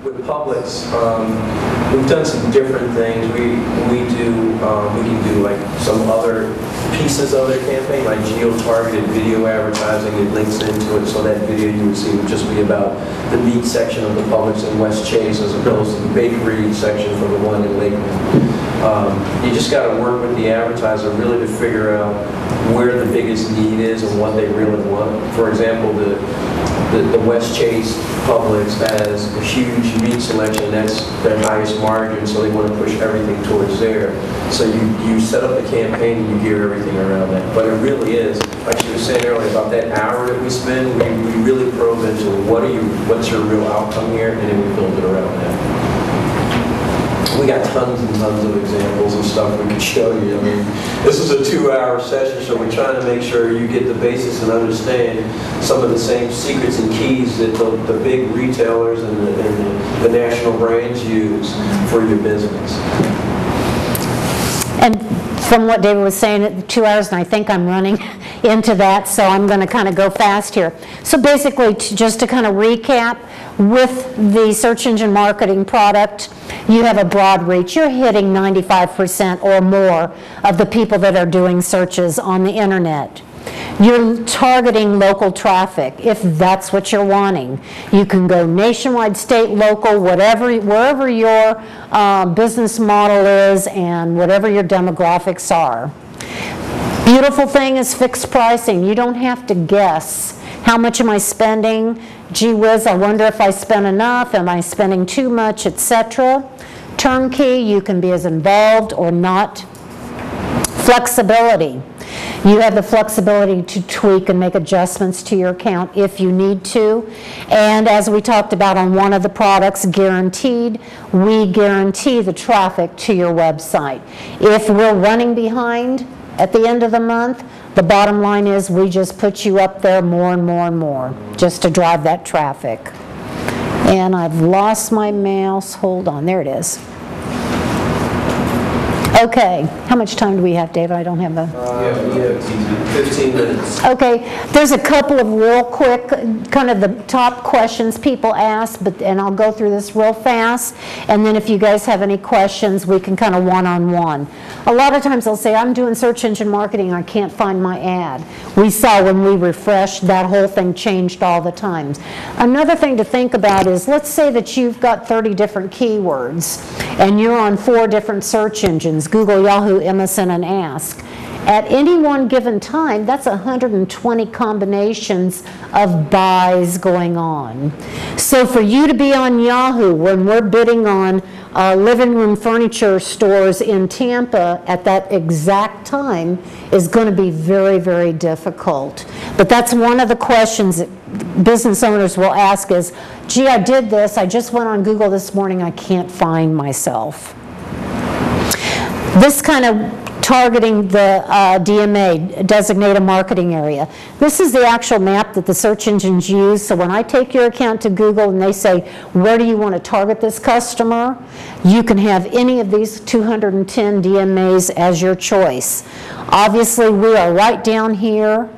with Publix, we've done some different things. We can do like some other pieces of their campaign, like geo-targeted video advertising. It links into it, so that video you would see would just be about the meat section of the Publix in West Chase, as opposed to the bakery section from the one in Lakeland. You just got to work with the advertiser really to figure out where the biggest need is and what they really want. For example, the West Chase Publix has a huge meat selection. That's their highest margin, so they want to push everything towards there. So you set up the campaign and you gear everything around that. But it really is, like you were saying earlier, about that hour that we spend, we really probe into what's your real outcome here, and then we build it around that. We got tons and tons of examples of stuff we could show you. I mean, this is a 2-hour session, so we're trying to make sure you get the basics and understand some of the same secrets and keys that the big retailers and the national brands use for your business. And from what David was saying, at 2 hours, and I think I'm running into that, so I'm going to kind of go fast here. So basically, just to kind of recap, with the search engine marketing product, you have a broad reach. You're hitting 95% or more of the people that are doing searches on the internet. You're targeting local traffic, if that's what you're wanting. You can go nationwide, state, local, wherever your business model is and whatever your demographics are. Beautiful thing is fixed pricing. You don't have to guess. How much am I spending? Gee whiz, I wonder if I spent enough. Am I spending too much, etc. Turnkey, you can be as involved or not. Flexibility. You have the flexibility to tweak and make adjustments to your account if you need to. And as we talked about on one of the products, Guaranteed, we guarantee the traffic to your website. If we're running behind at the end of the month, the bottom line is we just put you up there more and more and more just to drive that traffic. And I've lost my mouse. Hold on, there it is. Okay, how much time do we have, David? I don't have a... We have 15 minutes. Okay, there's a couple of real quick, kind of the top questions people ask, and I'll go through this real fast, and then if you guys have any questions, we can kind of one-on-one. A lot of times they'll say, I'm doing search engine marketing and I can't find my ad. We saw when we refreshed, that whole thing changed all the time. Another thing to think about is, let's say that you've got 30 different keywords, and you're on 4 different search engines, Google, Yahoo, MSN, and Ask. At any one given time, that's 120 combinations of buys going on. So for you to be on Yahoo when we're bidding on living room furniture stores in Tampa at that exact time is going to be very, very difficult. But that's one of the questions that business owners will ask is, gee, I did this, I just went on Google this morning, I can't find myself. This kind of targeting the DMA, designated marketing area. This is the actual map that the search engines use. So when I take your account to Google and they say, where do you want to target this customer? You can have any of these 210 DMAs as your choice. Obviously, we are right down here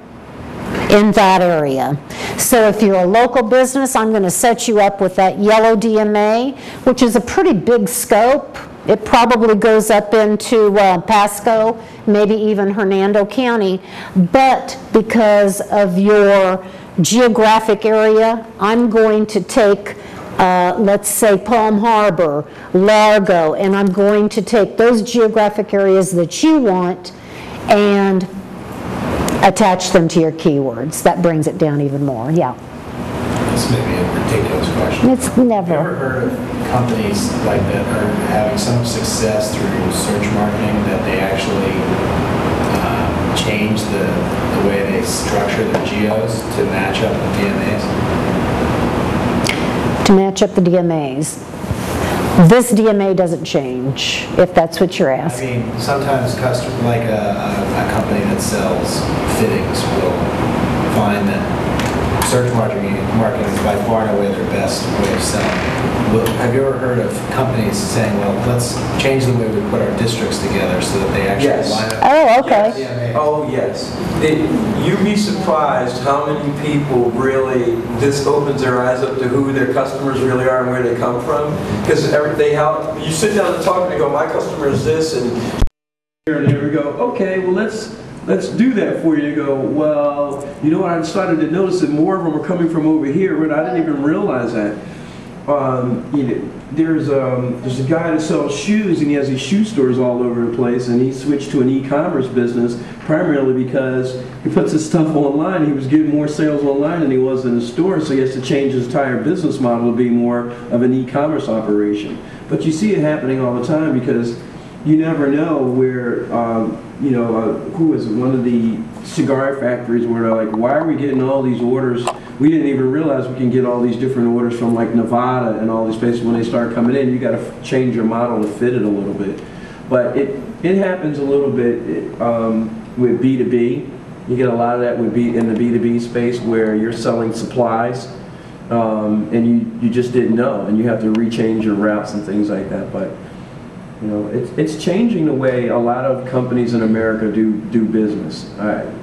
in that area. So if you're a local business, I'm going to set you up with that yellow DMA, which is a pretty big scope. It probably goes up into Pasco, maybe even Hernando County, but because of your geographic area, I'm going to take, let's say, Palm Harbor, Largo, and I'm going to take those geographic areas that you want and attach them to your keywords. That brings it down even more, yeah. This may be a ridiculous question. It's never. Have you ever heard of companies like that are having so much success through search marketing that they actually change the way they structure their geos to match up the DMAs? To match up the DMAs. This DMA doesn't change, if that's what you're asking. I mean, sometimes customers, like a company that sells fittings, will find that search marketing is by far and away their best way of selling. have you ever heard of companies saying, well, let's change the way we put our districts together so that they actually Yes. line up? Oh, okay. Yeah. Oh, yes. You'd be surprised how many people really, this opens their eyes up to who their customers really are and where they come from. Because you sit down and talk and they go, my customer is this, and there we go, okay, well, let's do that for you. You go, well, you know what, I started to notice that more of them are coming from over here, but I didn't even realize that. There's a guy that sells shoes, and he has these shoe stores all over the place, and he switched to an e-commerce business primarily because he puts his stuff online. He was getting more sales online than he was in the store, so he has to change his entire business model to be more of an e-commerce operation. But you see it happening all the time because you never know where, who is it? One of the cigar factories where they're like, why are we getting all these orders? We didn't even realize we can get all these different orders from like Nevada and all these places. When they start coming in, you got to change your model to fit it a little bit. But it happens a little bit with B2B. You get a lot of that in the B2B space where you're selling supplies and you just didn't know, and you have to rechange your routes and things like that. But you know, it's changing the way a lot of companies in America do business.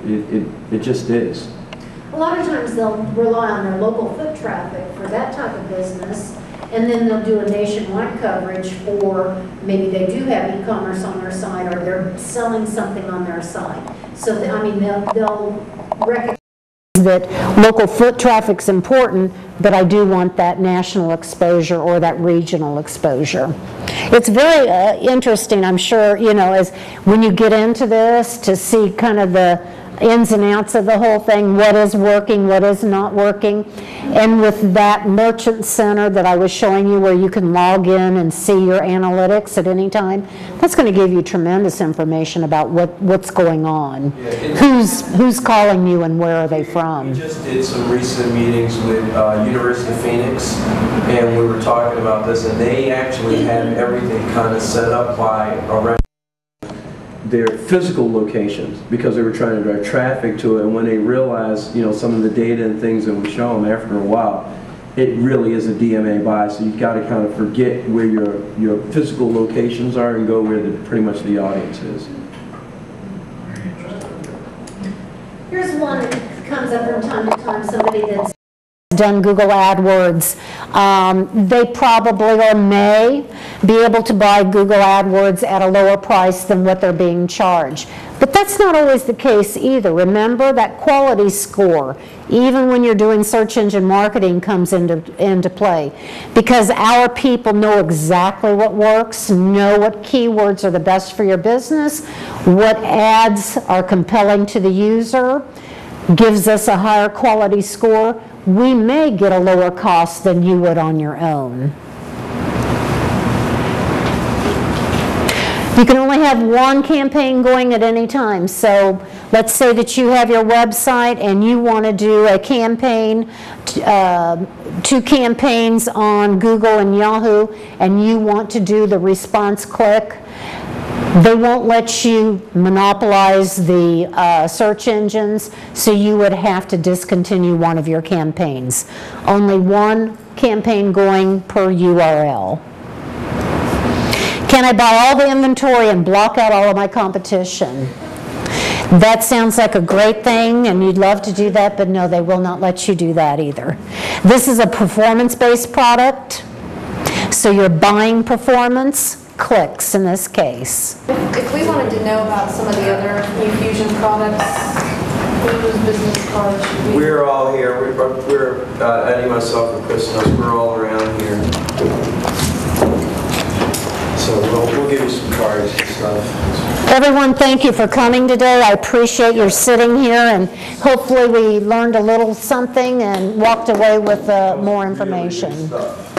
It just is. A lot of times they'll rely on their local foot traffic for that type of business, and then they'll do a nationwide coverage for, maybe they do have e-commerce on their side, or they're selling something on their side. So, they'll recognize that local foot traffic's important, but I do want that national exposure or that regional exposure. It's very interesting, I'm sure, as when you get into this, to see kind of the ins and outs of the whole thing, what is working, what is not working. And with that merchant center that I was showing you where you can log in and see your analytics at any time, that's going to give you tremendous information about what's going on. Yeah, who's calling you and where are they from. We just did some recent meetings with University of Phoenix, and we were talking about this, and they actually had everything kind of set up by around their physical locations because they were trying to drive traffic to it, and when they realized, some of the data and things that we show them after a while, it really is a DMA buy. So you've got to kind of forget where your physical locations are and go where pretty much the audience is. Here's one that comes up from time to time, somebody that's done Google AdWords. They probably or may be able to buy Google AdWords at a lower price than what they're being charged. But that's not always the case either. Remember that quality score, even when you're doing search engine marketing, comes into play. Because our people know exactly what works, know what keywords are the best for your business, what ads are compelling to the user, gives us a higher quality score. We may get a lower cost than you would on your own. You can only have one campaign going at any time. So let's say that you have your website and you want to do a campaign, 2 campaigns on Google and Yahoo, and you want to do the response click. They won't let you monopolize the search engines, so you would have to discontinue one of your campaigns. Only one campaign going per URL. Can I buy all the inventory and block out all of my competition? That sounds like a great thing, and you'd love to do that, but no, they will not let you do that either. This is a performance-based product, so you're buying performance. Clicks in this case. If we wanted to know about some of the other New Fusion products, whose business cards should we... We're all here. We're Eddie, myself, and Chris, and us, we're all around here. So we'll give you some cards and stuff. Everyone, thank you for coming today. I appreciate your sitting here, and hopefully we learned a little something and walked away with more information. Really good stuff.